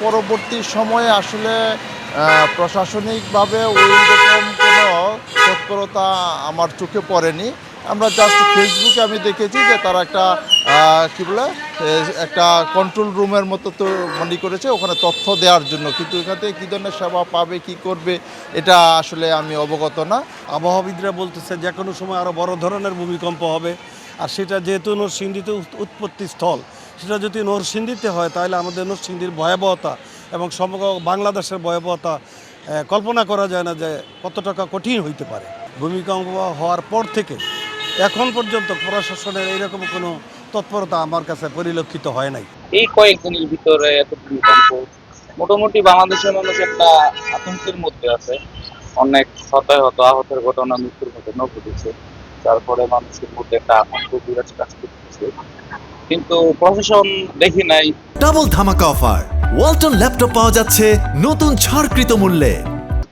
পরবর্তী সময়ে আসলে প্রশাসনিকভাবে ওই রকম কোনো তৎপরতা আমার চোখে পড়েনি। আমরা জাস্ট ফেসবুকে আমি দেখেছি যে তারা একটা কী বলে একটা কন্ট্রোল রুমের মতো তো মনে করেছে ওখানে তথ্য দেওয়ার জন্য, কিন্তু এখান থেকে কী ধরনের সেবা পাবে কী করবে এটা আসলে আমি অবগত না। আবহাওয়াবিদরা বলতেছে যে কোনো সময় আরও বড় ধরনের ভূমিকম্প হবে, আর সেটা যেহেতু নরসিংদীতে উৎপত্তি স্থল, সেটা যদি নরসিংদীতে হয় তাহলে আমাদের নরসিংদীর ভয়াবহতা এবং সমগ্র বাংলাদেশের ভয়াবহতা কল্পনা করা যায় না যে কতটা কঠিন হইতে পারে। ভূমিকম্প হওয়ার পর থেকে এখন পর্যন্ত প্রশাসনের এইরকম কোনো তৎপরতা আমার কাছে পরিলক্ষিত হয় নাই। এই কয়েকদিনের ভিতরে এত ভূমিকম্প, মোটামুটি বাংলাদেশের মানুষ একটা আতঙ্কের মধ্যে আছে। অনেক হতাহত আহতের ঘটনা, মৃত্যুর ঘটনা ঘটেছে। তারপরে মানুষের মধ্যে একটা আতঙ্ক বিরাজ কাজ করতেছে, কিন্তু প্রশাসন দেখি নাই। ডাবল ধামাকা অফার, ওয়ালটন ল্যাপটপ পাওয়া যাচ্ছে নতুন ছাড়কৃত মূল্যে।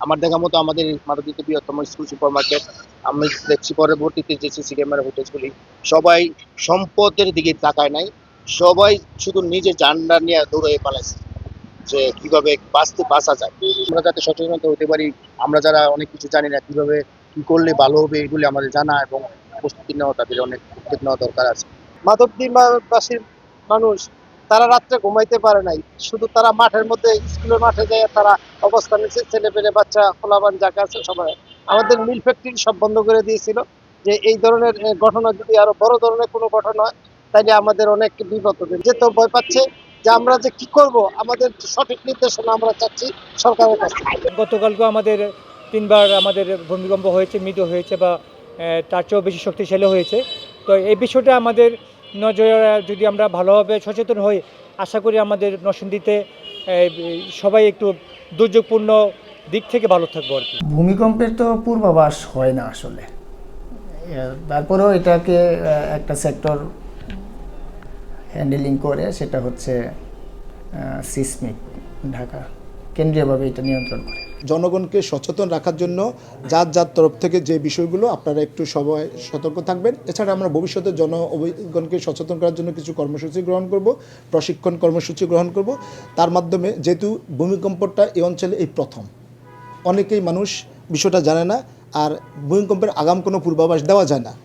আমার দেখা মতো আমাদের মাদকদ্রব্য বৃহত্তম স্কুল সুপার মার্কেট, আমি দেখছি পরবর্তীতে যে সিসি ক্যামেরা ফুটেজগুলি, সবাই সম্পদের দিকে তাকায় নাই, সবাই শুধু নিজের জানলা নিয়ে দৌড়ে পালাইছে যে কিভাবে বাঁচা যায়। আমরা যাতে সচেতন হতে পারি, আমরা যারা অনেক কিছু জানি না কিভাবে কি করলে ভালো হবে, এগুলি আমাদের জানা এবং প্রস্তুতি নেওয়া, তাদের অনেক প্রস্তুতি নেওয়া দরকার আছে। মাধবদীবাসীর মানুষ তারা রাত্রে ঘুমাইতে পারে নাই, শুধু তারা মাঠের মধ্যে স্কুলের মাঠে যায়, তারা অবস্থান নিচ্ছে, ছেলে পেলে বাচ্চা ফলাবান যাকে আছে সবাই। আমাদের মিল ফ্যাক্টরি সব বন্ধ করে দিয়েছিল, যে এই ধরনের ঘটনা যদি আরো বড় ধরনের কোনো ঘটনা হয় তাইলে আমাদের অনেক বিপদ হবে। যে তো ভয় পাচ্ছে যে আমরা যে কি করব, আমাদের সঠিক নির্দেশনা আমরা চাচ্ছি সরকারের কাছ থেকে। গতকালকে আমাদের 3বার আমাদের ভূমিকম্প হয়েছে, মৃদু হয়েছে বা তার চেয়েও বেশি শক্তিশালী হয়েছে। তো এই বিষয়টা আমাদের নজরে যদি আমরা ভালোভাবে সচেতন হই, আশা করি আমাদের নরসিংদীতে সবাই একটু দুর্যোগপূর্ণ দিক থেকে ভালো থাকবো আর কি। ভূমিকম্পের তো পূর্বাভাস হয় না আসলে, তারপরেও এটাকে একটা সেক্টর হ্যান্ডেলিং করে, সেটা হচ্ছে সিসমিক ঢাকা কেন্দ্রীয়ভাবে এটা নিয়ন্ত্রণ করে। জনগণকে সচেতন রাখার জন্য যার তরফ থেকে যে বিষয়গুলো আপনারা একটু সবাই সতর্ক থাকবেন। এছাড়া আমরা ভবিষ্যতে জনগণকে সচেতন করার জন্য কিছু কর্মসূচি গ্রহণ করব, প্রশিক্ষণ কর্মসূচি গ্রহণ করব। তার মাধ্যমে যেহেতু ভূমিকম্পটা এই অঞ্চলে এই প্রথম, অনেকেই মানুষ বিষয়টা জানে না, আর ভূমিকম্পের আগাম কোনো পূর্বাভাস দেওয়া যায় না।